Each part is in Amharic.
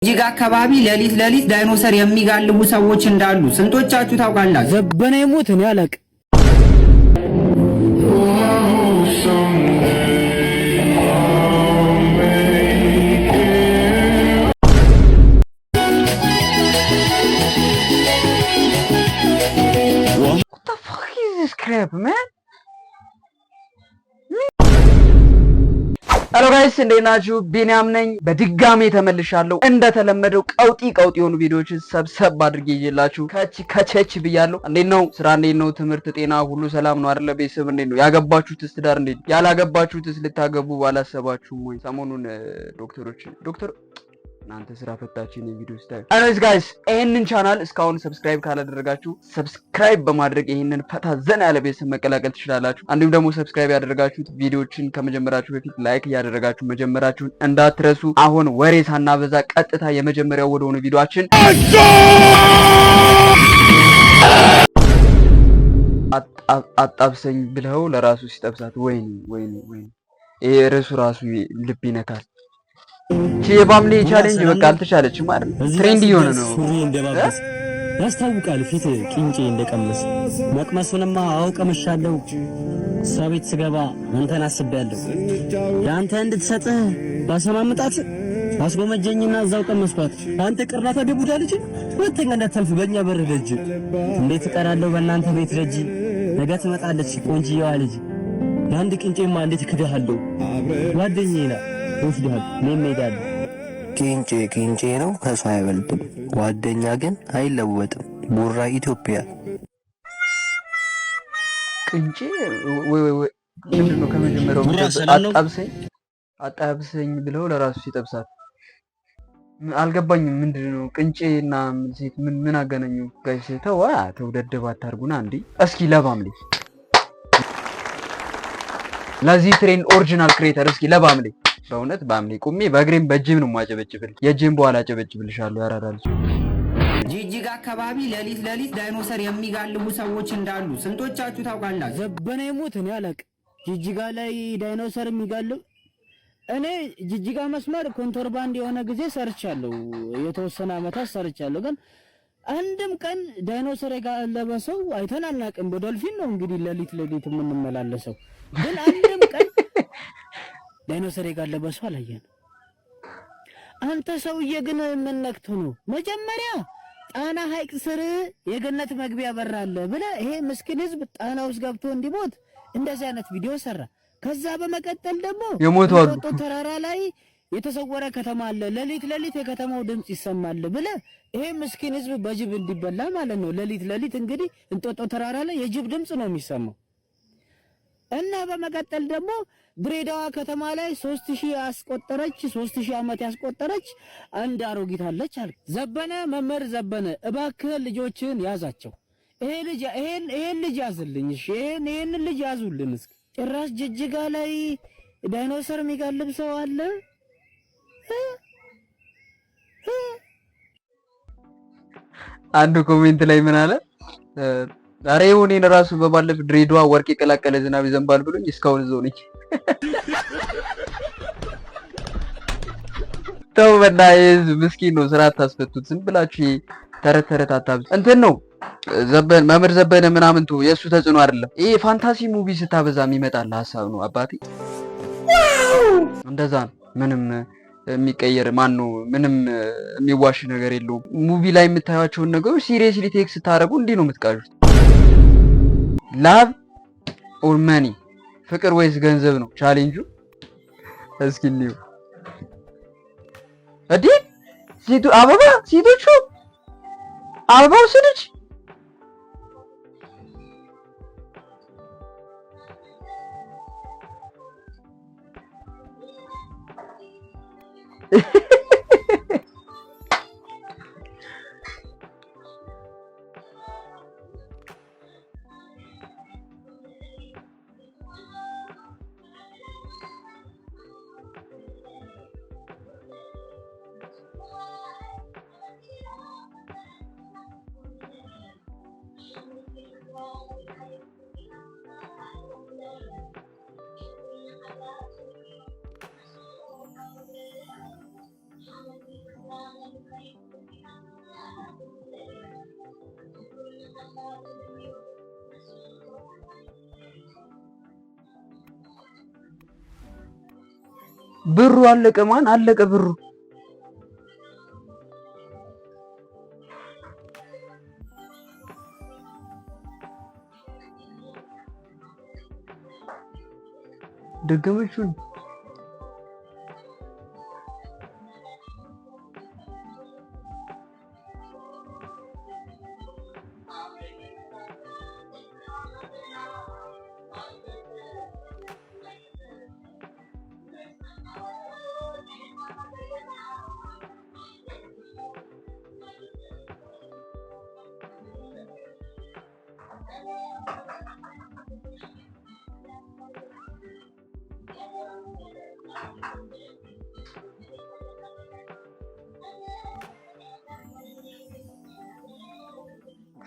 እጅግ አካባቢ ለሊት ዳይኖሰር የሚጋልቡ ሰዎች እንዳሉ ስንቶቻችሁ ታውቃላችሁ? ዘበነ ይሙት ነው ያለቅ What the fuck is this crap, man? ሄሎ ጋይስ እንዴት ናችሁ? ቢኒያም ነኝ። በድጋሜ ተመልሻለሁ። እንደተለመደው ቀውጢ የሆኑ ቪዲዮዎችን ሰብሰብ አድርጌ ይዤላችሁ ከቸች ብያለሁ። እንዴት ነው ስራ? እንዴት ነው ትምህርት፣ ጤና ሁሉ ሰላም ነው አይደለ? ቤተሰብ እንዴት ነው? ያገባችሁትስ ትዳር እንዴት ነው? ያላገባችሁትስ ልታገቡ አላሰባችሁም ወይ? ሰሞኑን ዶክተር እናንተ ስራ ፈታችን የቪዲዮ ስታይል አይኖስ ጋይስ፣ ይሄንን ቻናል እስካሁን ሰብስክራይብ ካላደረጋችሁ ሰብስክራይብ በማድረግ ይሄንን ፈታ ዘና ያለ ቤተሰብ መቀላቀል ትችላላችሁ። እንዲሁም ደግሞ ሰብስክራይብ ያደረጋችሁት ቪዲዮዎችን ከመጀመራችሁ በፊት ላይክ ያደረጋችሁ መጀመራችሁን እንዳትረሱ። አሁን ወሬ ሳናበዛ ቀጥታ የመጀመሪያው ወደ ሆነ ቪዲዮአችን አጣብሰኝ ብለው ለራሱ ሲጠብሳት ወይኔ ይሄ ርዕሱ ራሱ ልብ ይነካል። የባምሌ ቻሌንጅ በቃ አልተቻለችም ማለት ትሬንድ እየሆነ ነው። ሱሪ እንደባበስ ያስታውቃል። ፊት ቂንጬ እንደቀመስ መቅመሱንማ አውቀምሻለሁ። ሳቤት ስገባ አንተን አስቤያለሁ። ለአንተ እንድትሰጥህ ባሰማምጣት አስጎመጀኝና እዛው ቀመስኳት። አንተ ቅርናታ ደቡዳ ልጅ ሁለተኛ እንዳታልፍ በእኛ በር ደጅ። እንዴት እቀራለሁ በእናንተ ቤት ደጅ። ነገ ትመጣለች ቆንጂዬዋ ልጅ። ለአንድ ቂንጬማ እንዴት እክድሃለሁ። ጓደኛዬ ናት ወስደሃል ምን ሄዳል? ቂንጬ ነው ከሷ አይበልጥም። ጓደኛ ግን አይለወጥም። ቡራ ኢትዮጵያ ቂንጬ ወይ ምንድነው? ከመጀመሪያው አጣብሰኝ ብለው ለራሱ ሲጠብሳት አልገባኝም። ምንድነው ቂንጬና ሴት ምን አገናኘው? ጋይስ ተውደደብ አታርጉና እንዴ! እስኪ ለባምሌ ለዚህ ትሬንድ ኦሪጂናል ክሬተር እስኪ ለባምሌ በእውነት ባምሌ ቁሜ በእግሬም በእጅም ነው ማጨበጭብል። የእጅም በኋላ አጨበጭብልሻለሁ። ያራዳልሽ ጅጅጋ አካባቢ ለሊት ዳይኖሰር የሚጋልቡ ሰዎች እንዳሉ ስንቶቻችሁ ታውቃላችሁ? ዘበነ ይሙት ነው ያለቅ ጅጅጋ ላይ ዳይኖሰር የሚጋልብ። እኔ ጅጅጋ መስመር ኮንትሮባንድ የሆነ ጊዜ ሰርቻለሁ፣ የተወሰነ አመታት ሰርቻለሁ። ግን አንድም ቀን ዳይኖሰር የጋለበ ሰው አይተን አናውቅም። በዶልፊን ነው እንግዲህ ለሊት የምንመላለሰው። ግን አንድም ቀን ዳይኖሰር የጋለበ ሰው አላየን። አንተ ሰውዬ ግን ምን ነክቶ ነው? መጀመሪያ ጣና ሐይቅ ስር የገነት መግቢያ በራለ ብለህ ይሄ ምስኪን ህዝብ ጣና ውስጥ ገብቶ እንዲሞት እንደዚህ አይነት ቪዲዮ ሰራ። ከዛ በመቀጠል ደግሞ የሞቶ ተራራ ላይ የተሰወረ ከተማ አለ፣ ለሊት የከተማው ድምጽ ይሰማል ብለህ ይሄ ምስኪን ህዝብ በጅብ እንዲበላ ማለት ነው። ለሊት እንግዲህ እንጦጦ ተራራ ላይ የጅብ ድምጽ ነው የሚሰማው። እና በመቀጠል ደግሞ ድሬዳዋ ከተማ ላይ 3000 ዓመት ያስቆጠረች አንድ አሮጊት አለች አለ ዘበነ። መምህር ዘበነ እባክህ ልጆችን ያዛቸው። ይሄን ልጅ ያዝልኝ። እሺ ይሄን ልጅ ያዙልን። እስኪ ጭራሽ ጅጅጋ ላይ ዳይኖሰር የሚጋልብ ሰው አለ። አንዱ ኮሜንት ላይ ምን አለ? ዛሬ እኔን ራሱ በባለፈ ድሬዳዋ ወርቅ የቀላቀለ ዝናብ ይዘንባል ብሎኝ እስካሁን እዛው ነኝ። ተው በእናትህ ምስኪን ነው፣ ስራ አታስፈቱት። ዝም ብላችሁ ተረት አታብዙ። እንትን ነው መምህር ዘበነ ምናምን ተው፣ የእሱ ተጽዕኖ አይደለም ይሄ። ፋንታሲ ሙቪ ስታበዛ የሚመጣልህ ሀሳብ ነው አባቴ። እንደዛ ነው። ምንም የሚቀየር ማን ነው? ምንም የሚዋሽ ነገር የለውም። ሙቪ ላይ የምታዩቸውን ነገሮች ሲሪየስሊ ቴክ ስታደርጉ እንዲህ ነው የምትቃዡት። ላቭ ኦር መኒ፣ ፍቅር ወይስ ገንዘብ ነው ቻሌንጁ። እስኪ እንየው። ሴቶቹ አበባ ወሰደች። ብሩ አለቀ። ማን አለቀ ብሩ? ደገመችው።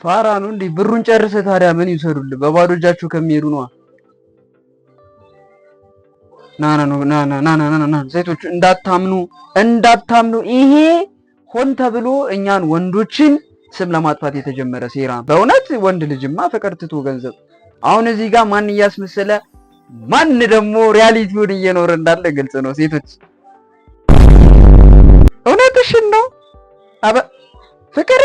ፋራ ነው እንዴ? ብሩን ጨርሰ ታዲያ ምን ይሰሩልህ? በባዶ እጃቸው ከሚሄዱ ነው። ና ሴቶች እንዳታምኑ። ይሄ ሆን ተብሎ እኛን ወንዶችን ስም ለማጥፋት የተጀመረ ሴራ ነው። በእውነት ወንድ ልጅማ ፍቅር ትቶ ገንዘብ። አሁን እዚህ ጋር ማን እያስመሰለ ማን ደግሞ ሪያሊቲውን እየኖረ እንዳለ ግልጽ ነው። ሴቶች እውነትሽን ነው። ፍቅር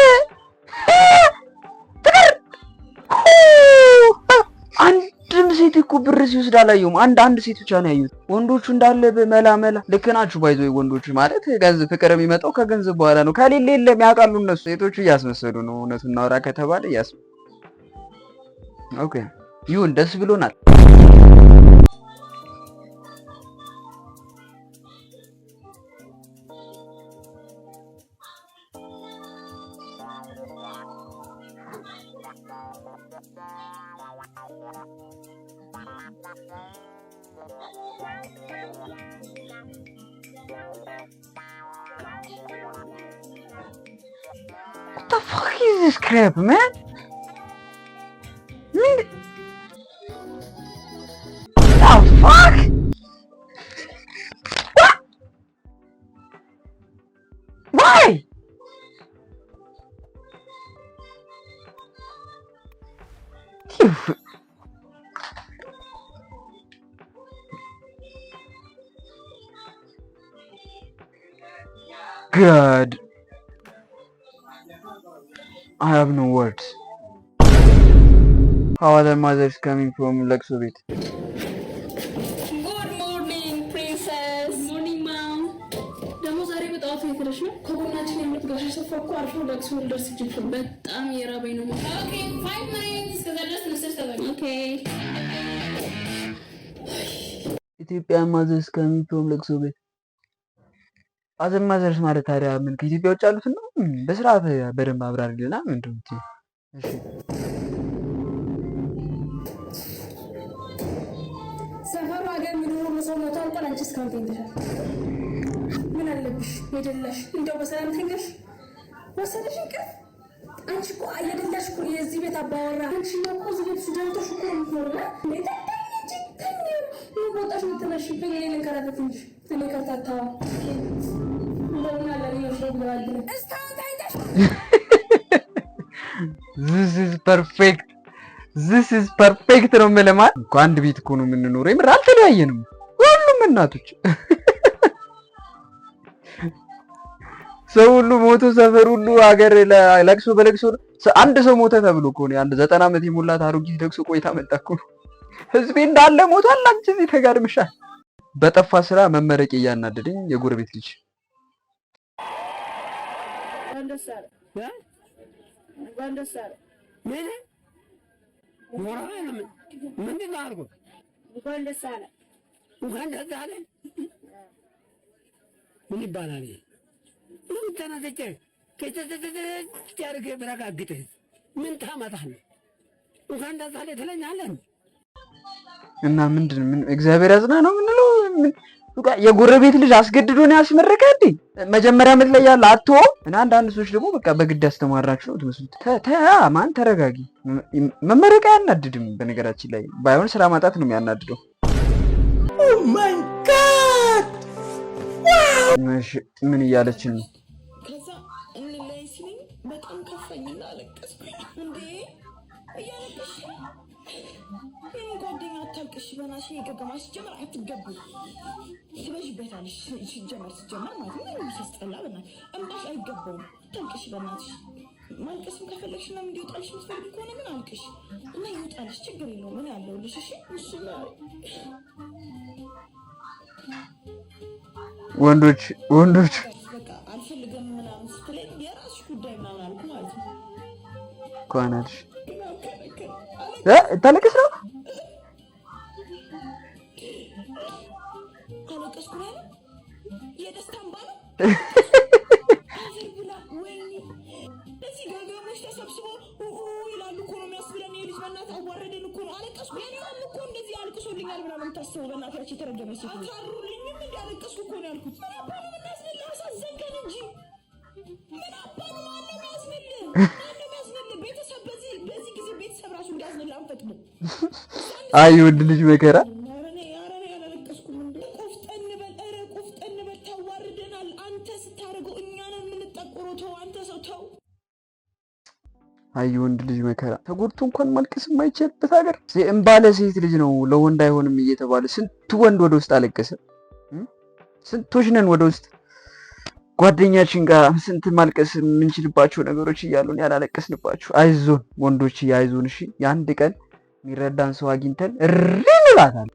አንድም ሴት እኮ ብር ሲወስድ አላየሁም። አንድ ሴት ብቻ ነው ያዩት። ወንዶቹ እንዳለ በመላ ልክ ናችሁ። ባይዞ ወንዶቹ ማለት ገንዘብ ፍቅር የሚመጣው ከገንዘብ በኋላ ነው። ከሌለ የለም ያውቃሉ እነሱ። ሴቶቹ እያስመሰሉ ነው። እውነቱን እናውራ ከተባለ ኦኬ ይሁን፣ ደስ ብሎናል። What the fuck is this crap, man? What the fuck? What? Why? God, I have no words. How are the mothers coming from Lakso ቤት? Good morning, princess. Good morning, mom. ደግሞ ዛሬ በጣም የተረሽ ነው። ከጎናችን የምትጋሽ ሰፋኩ አርፎ ለቅሶ ልደርስ ይችላል። በጣም የራበኝ ነው። ኦኬ 5 minutes እስከዛ ድረስ ንስር ተበል። ኦኬ ኢትዮጵያ mothers coming from Lakso ቤት። አዘን ማዘርስ ማለት ታዲያ ምን ከኢትዮጵያ ውጭ ያሉት ነው? በስርዓት በደንብ አብራሪልና ምንድን ነው? እሺ ሰፈሩ ሀገር ምንሆነ ሰው ሞቷል። አንቺ እስካሁን ተኝተሻል። ምን አለብሽ? ሄደላሽ እንደው በሰላም ተኛሽ? ወሰደሽ እንቅልፍ? አንቺ እኮ አይደላሽ እኮ የዚህ ቤት አባወራ። አንቺ ነው እኮ እዚህ ቤት ሱዳንቶሽ እኮ የምትኖረው። ወጣሽ ምትነሽብኝ እኔ ልንከራተት እንጂ እኔ ከርታታዋ This is perfect ነው የምልህ። እኮ አንድ ቤት እኮ ነው የምንኖረው። የምር አልተለያየንም። ሁሉም እናቶች ሰው ሁሉ ሞቶ ሰፈር ሁሉ ሀገር ለቅሶ በለቅሶ አንድ ሰው ሞተ ተብሎ እኮ ነው አንድ 90 ዓመት የሞላት አሮጊት ለቅሶ ቆይታ መጣ እኮ ነው። ህዝቤ እንዳለ ሞቷል። አንቺ እዚህ ተጋድመሻል። በጠፋ ስራ መመረቅ እያናደደኝ የጎረቤት ልጅ ምን ይባላል? ምን ተናገጨ ከጨጨጨጨ ብረጋግጥ ምን ታመጣለህ? እንኳን ደስ አለህ ትለኛለህ። እና ምንድን ምን እግዚአብሔር ያዝና ነው ምንለው? የጎረቤት ልጅ አስገድዶ ነው ያስመረቀ እንዴ? መጀመሪያ ምን ላይ ያለ አጥቶ እና አንዳንድ ሰዎች ደግሞ በቃ በግድ ያስተማራችሁ ነው ትመስሉት። ማን ተረጋጊ። መመረቅ አያናድድም። በነገራችን ላይ ባይሆን ስራ ማጣት ነው የሚያናድደው። ኦ ማይ ጋድ ምን እያለች ነው? ከዛ እንለይ ሲለኝ በጣም ከፋኝና አለቀስኩኝ። እንዴ እያለቀሽ የኔ ጓደኛ አታልቅሽ በናትሽ የገገማ ሲጀመር አትገቡ ትበዥበታለሽ ሲጀመር ማለት ነው ሲያስጠላ በናትሽ እንባሽ አይገባውም አታልቅሽ በናትሽ ማልቀስም ከፈለግሽ እና እንዲወጣልሽ የምትፈልጊ ከሆነ ምን አልቅሽ እና ይወጣልሽ ችግር የለውም ምን ያለውልሽ እሺ እሱ ወንዶች በቃ አልፈልግም ምናምን ስትለኝ የራስሽ ጉዳይ ምናምን አልኩ ማለት ነው ኮናልሽ ታለቅስ ነው አለቀስኩ ነው የደስታ እንባ ነው አዘርብላ ወይኔ እዚህ ገገሞች ተሰብስበው ይላሉ እኮ ነው የሚያስብለን የልጅ በእናትህ አዋረደን እኮ ነው አለቀስኩ ያኔም እኮ እንደዚህ አልቅሶልኛል ብላ ነው የምታስበው በእናትህ የተረገመች ሴት አታሩልኝም እንዲያለቀስኩ እኮ ነው ያልኩት ምን አባ ነው የምናስብልህ አሳዘንከን እንጂ ምን አባ ነው ማነው የሚያዝንልህ ቤተሰብ በዚህ ጊዜ ቤተሰብ ራሱ እንዲያዝንልህ አንፈቅድም አይ ወንድ ልጅ መከራ አይ ወንድ ልጅ መከራ ተጎድቶ እንኳን ማልቀስ የማይችልበት ሀገር እምባለ ሴት ልጅ ነው ለወንድ አይሆንም እየተባለ ስንት ወንድ ወደ ውስጥ አለቀሰ ስንቶች ነን ወደ ውስጥ ጓደኛችን ጋር ስንት ማልቀስ የምንችልባቸው ነገሮች እያሉን ያላለቀስንባቸው አይዞን ወንዶች አይዞን እሺ የአንድ ቀን የሚረዳን ሰው አግኝተን እንላታለን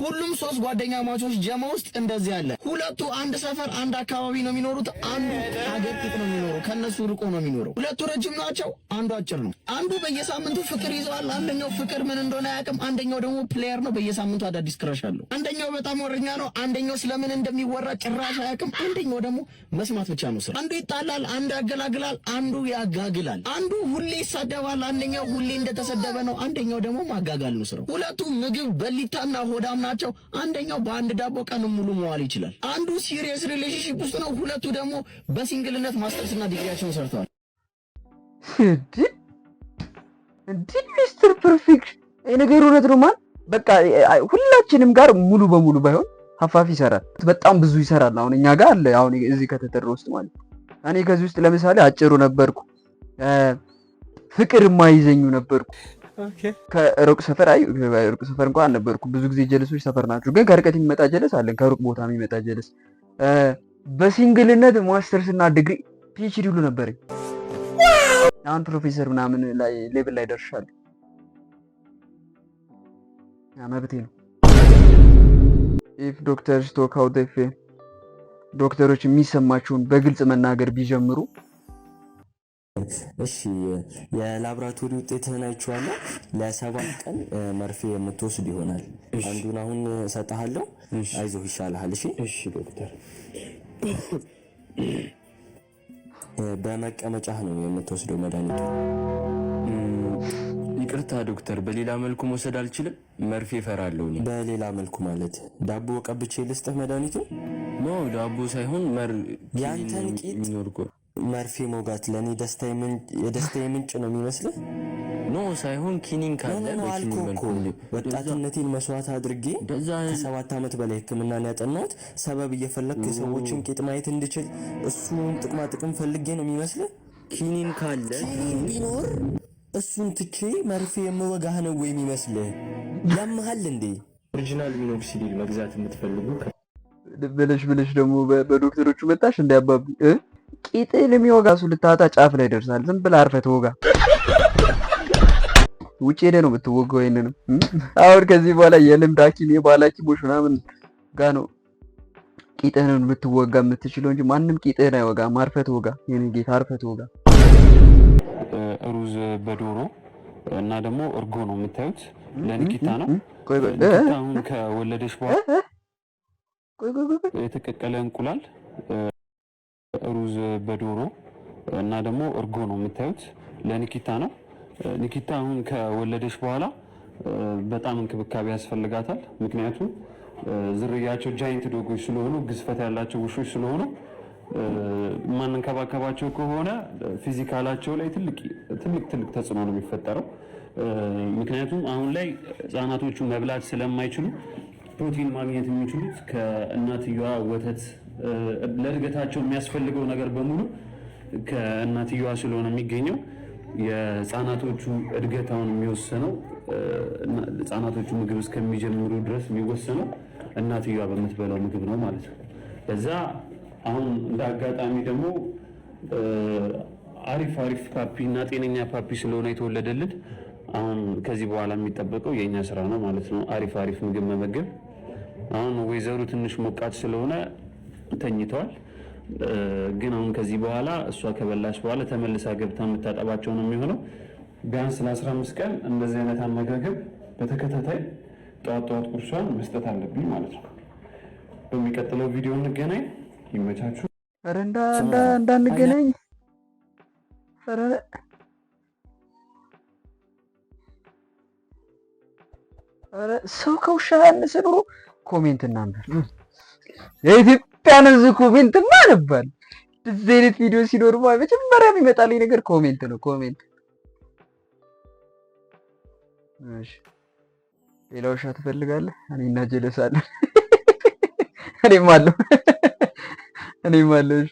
ሁሉም ሶስት ጓደኛ ማቾች ጀማ ውስጥ እንደዚህ አለ ሁለቱ አንድ ሰፈር አንድ አካባቢ ነው የሚኖሩት አንዱ ሀገር ጥቅ ነው የሚኖረው ከነሱ ርቆ ነው የሚኖረው ሁለቱ ረጅም ናቸው አንዱ አጭር ነው አንዱ በየሳምንቱ ፍቅር ይዘዋል አንደኛው ፍቅር ምን እንደሆነ አያውቅም አንደኛው ደግሞ ፕሌየር ነው በየሳምንቱ አዳዲስ ክራሽ አለው አንደኛው በጣም ወረኛ ነው አንደኛው ስለምን እንደሚወራ ጭራሽ አያውቅም አንደኛው ደግሞ መስማት ብቻ ነው ስራ አንዱ ይጣላል አንዱ ያገላግላል አንዱ ያጋግላል አንዱ ሁሌ ይሳደባል አንደኛው ሁሌ እንደተሰደበ ነው አንደኛው ደግሞ ማጋጋል ነው ስራው ሁለቱ ምግብ በሊታና ሆዳም ናቸው አንደኛው በአንድ ዳቦ ቀን ሙሉ መዋል ይችላል አንዱ ሲሪየስ ሪሌሽንሺፕ ውስጥ ነው ሁለቱ ደግሞ በሲንግልነት ማስተርስና ዲግሪያቸውን ሰርተዋል እንዴ ሚስተር ፐርፌክት የነገሩ እውነት ነው ማን በቃ ሁላችንም ጋር ሙሉ በሙሉ ባይሆን ሀፋፍ ይሰራል በጣም ብዙ ይሰራል አሁን እኛ ጋር አለ አሁን እዚህ ከተተረ ውስጥ ማለት እኔ ከዚህ ውስጥ ለምሳሌ አጭሩ ነበርኩ ፍቅር የማይዘኙ ነበርኩ ከሩቅ ሰፈር ሩቅ ሰፈር እንኳን አልነበርኩ ብዙ ጊዜ ጀለሶች ሰፈር ናቸው ግን ከርቀት የሚመጣ ጀለስ አለን ከሩቅ ቦታ የሚመጣ ጀለስ በሲንግልነት ማስተርስ እና ዲግሪ ፒኤችዲ ሁሉ ነበረኝ አሁን ፕሮፌሰር ምናምን ላይ ሌቭል ላይ ደርሻለሁ መብቴ ነው ኢፍ ዶክተርስ ቶክ አውት ዴይ ፌል ዶክተሮች የሚሰማቸውን በግልጽ መናገር ቢጀምሩ እሺ የላብራቶሪ ውጤትህን አይቼዋለሁ ለ7 ቀን መርፌ የምትወስድ ይሆናል አንዱን አሁን እሰጥሃለሁ አይዞህ ይሻልሃል እሺ ዶክተር በመቀመጫህ ነው የምትወስደው መድኃኒቱ ይቅርታ ዶክተር በሌላ መልኩ መውሰድ አልችልም መርፌ እፈራለሁ በሌላ መልኩ ማለት ዳቦ ቀብቼ ልስጥህ መድኃኒቱ ኖ ዳቦ ሳይሆን ያንተን ቂጥ መርፌ ሞጋት ለኔ የደስታዬ ምንጭ ነው የሚመስልህ ኖ ሳይሆን ኪኒን ካለ በኪኒን መልኩ ወጣትነቴን መስዋዕት አድርጌ ከ7 ዓመት በላይ ህክምናን ያጠናሁት ሰበብ እየፈለግኩ የሰዎችን ቂጥ ማየት እንድችል እሱን ጥቅማ ጥቅም ፈልጌ ነው የሚመስልህ ኪኒን ካለ ቢኖር እሱን ትቼ መርፌ የምወጋህ ነው ወይ የሚመስልህ ያመሃል እንዴ ኦሪጂናል ሚኖክሲዲል መግዛት የምትፈልጉ ብለሽ ደግሞ በዶክተሮቹ መጣሽ እንዳያባብ ቂጥን የሚወጋ ሰው ልታጣ ጫፍ ላይ ደርሳል ዝም ብለህ አርፈህ ተወጋ ውጪ ሄደህ ነው የምትወጋው ይሄንንም አሁን ከዚህ በኋላ የልምድ ሐኪም የባህል ሐኪሞች ምናምን ጋር ነው ቂጥህን የምትወጋ የምትችለው እንጂ ማንም ቂጥህን አይወጋም አርፈህ ተወጋ የኔ ጌታ አርፈህ ተወጋ ሩዝ በዶሮ እና ደግሞ እርጎ ነው የምታዩት ለንኪታ ነው አሁን ከወለደች በኋላ የተቀቀለ እንቁላል ሩዝ በዶሮ እና ደግሞ እርጎ ነው የምታዩት ለንኪታ ነው ንኪታ አሁን ከወለደች በኋላ በጣም እንክብካቤ ያስፈልጋታል ምክንያቱም ዝርያቸው ጃይንት ዶጎች ስለሆኑ ግዝፈት ያላቸው ውሾች ስለሆኑ ማንንከባከባቸው ከሆነ ፊዚካላቸው ላይ ትልቅ ተጽዕኖ ነው የሚፈጠረው ምክንያቱም አሁን ላይ ህፃናቶቹ መብላት ስለማይችሉ ፕሮቲን ማግኘት የሚችሉት ከእናትየዋ ወተት ለእድገታቸው የሚያስፈልገው ነገር በሙሉ ከእናትየዋ ስለሆነ የሚገኘው የህፃናቶቹ እድገታውን የሚወሰነው ህፃናቶቹ ምግብ እስከሚጀምሩ ድረስ የሚወሰነው እናትየዋ በምትበላው ምግብ ነው ማለት ነው። ለዛ አሁን እንደ አጋጣሚ ደግሞ አሪፍ ፓፒ እና ጤነኛ ፓፒ ስለሆነ የተወለደልን አሁን ከዚህ በኋላ የሚጠበቀው የኛ ስራ ነው ማለት ነው። አሪፍ ምግብ መመገብ። አሁን ወይዘሩ ትንሽ ሞቃት ስለሆነ ተኝተዋል። ግን አሁን ከዚህ በኋላ እሷ ከበላሽ በኋላ ተመልሳ ገብታ የምታጠባቸው ነው የሚሆነው። ቢያንስ ለ15 ቀን እንደዚህ አይነት አመጋገብ በተከታታይ ጠዋት ቁርሷን መስጠት አለብኝ ማለት ነው። በሚቀጥለው ቪዲዮ እንገናኝ። ይመቻችሁ። ኧረ እንዳንገናኝ። ኧረ ሰው ከውሻ ያነሰ ኑሮ ኮሜንት እናንበር። የኢትዮጵያን ሕዝብ ኮሜንት ማነባል። እንደዚህ አይነት ቪዲዮ ሲኖር መጀመሪያ የሚመጣልኝ ነገር ኮሜንት ነው። ኮሜንት እሺ፣ ሌላ ውሻ ትፈልጋለህ? እኔና ጀለስ አለን። እኔም አለሁ።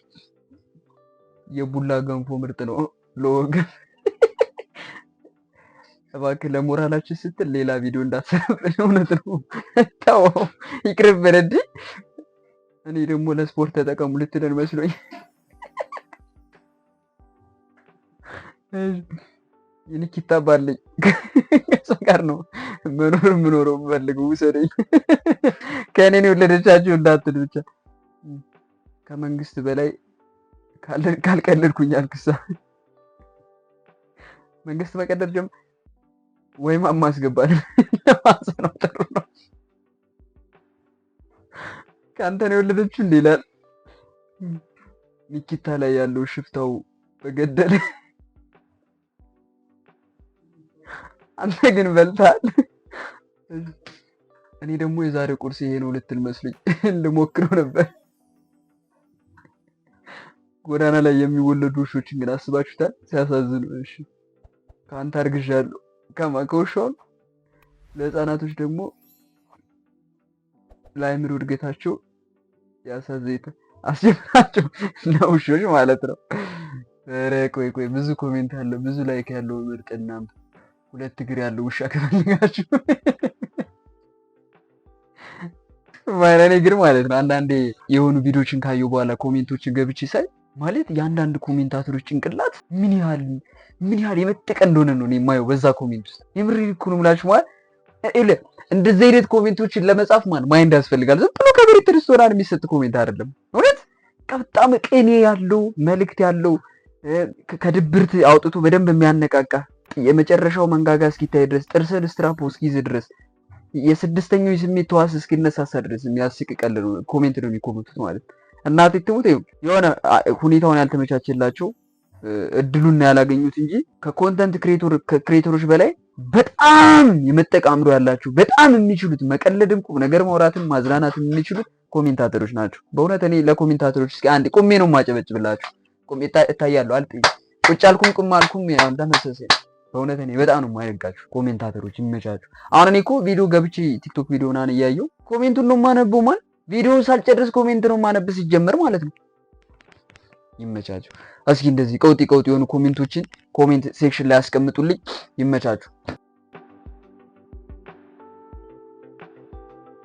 የቡላ ገንፎ ምርጥ ነው ለወገን። እባክህ ለሞራላችን ስትል ሌላ ቪዲዮ እንዳትሰራብን። እውነት ነው ተው ይቅርብን። እንዴ እኔ ደግሞ ለስፖርት ተጠቀሙ ልትለን መስሎኝ። የኒኪታ ባለኝ ከእሷ ጋር ነው የምኖረው። የምፈልገው ውሰደኝ። ከእኔ ነው የወለደቻችሁ እንዳትል ብቻ። ከመንግስት በላይ ካልቀለድኩኝ አልክሳ መንግስት መቀደር ጀምር ወይም ማስገባት ለማሰነው ጥሩ ነው። ከአንተ ነው የወለደችው እንዴ ይላል። ኒኪታ ላይ ያለው ሽፍታው በገደለ። አንተ ግን በልታል። እኔ ደግሞ የዛሬ ቁርስ ይሄ ነው ልትል መስሎኝ ልሞክረው ነበር። ጎዳና ላይ የሚወለዱ ውሾችን ግን አስባችሁታል? ሲያሳዝኑ። እሺ ከአንተ አርግዣለሁ ከውሻው። ለህፃናቶች ደግሞ ለአእምሮ እድገታቸው ያሳዘይተ አስጀምራቸው ለውሾች ማለት ነው። ኧረ ቆይ ብዙ ኮሜንት አለ፣ ብዙ ላይክ ያለው ምርጥ። እናንተ 2 እግር ያለው ውሻ ከፈልጋችሁ ማለኔ ግን ማለት ነው። አንዳንዴ የሆኑ ቪዲዮችን ካየሁ በኋላ ኮሜንቶችን ገብቼ ሳይ ማለት የአንዳንድ ኮሜንታተሮች ጭንቅላት ምን ያህል የመጠቀ እንደሆነ ነው የማየው በዛ ኮሜንት ውስጥ። የምር እኮ ነው የምላችሁ። ማለት እንደዚህ አይነት ኮሜንቶችን ለመጻፍ ማይንድ ያስፈልጋል። ዝም ብሎ ከመሬት ተነስቶ የሚሰጥ ኮሜንት አይደለም። እውነት በጣም ቅኔ ያለው መልእክት ያለው ከድብርት አውጥቶ በደንብ የሚያነቃቃ የመጨረሻው መንጋጋ እስኪታይ ድረስ ጥርስን ስትራፖ እስኪይዝ ድረስ የስድስተኛው የስሜት ሕዋስ እስኪነሳሳ ድረስ የሚያስቅ ቀል ነው ኮሜንት ነው የሚኮመቱት ማለት ነው። እናቴ ትሙት የሆነ ሁኔታውን ያልተመቻቸላቸው እድሉን ያላገኙት እንጂ ከኮንተንት ክሬተሮች በላይ በጣም የመጠቃምዶ ያላችሁ በጣም የሚችሉት መቀለድም ቁም ነገር ማውራትም ማዝናናትም የሚችሉት ኮሜንታተሮች ናቸው። በእውነት እኔ ለኮሜንታተሮች እስኪ አንዴ ቆሜ ነው ማጨበጭብላችሁ። ቆሜ እታያለሁ አልጥኝ ቁጭ አልኩም ቁም አልኩም ያው ተመሰሰ። በእውነት እኔ በጣም ነው የማይረጋችሁ ኮሜንታተሮች ይመቻችሁ። አሁን እኔ እኮ ቪዲዮ ገብቼ ቲክቶክ ቪዲዮ ምናምን እያየሁ ኮሜንቱን ነው የማነበው። ማለት ቪዲዮውን ሳልጨርስ ኮሜንት ነው የማነብስ ሲጀመር ማለት ነው። ይመቻችሁ። እስኪ እንደዚህ ቀውጢ የሆኑ ኮሜንቶችን ኮሜንት ሴክሽን ላይ አስቀምጡልኝ። ይመቻችሁ።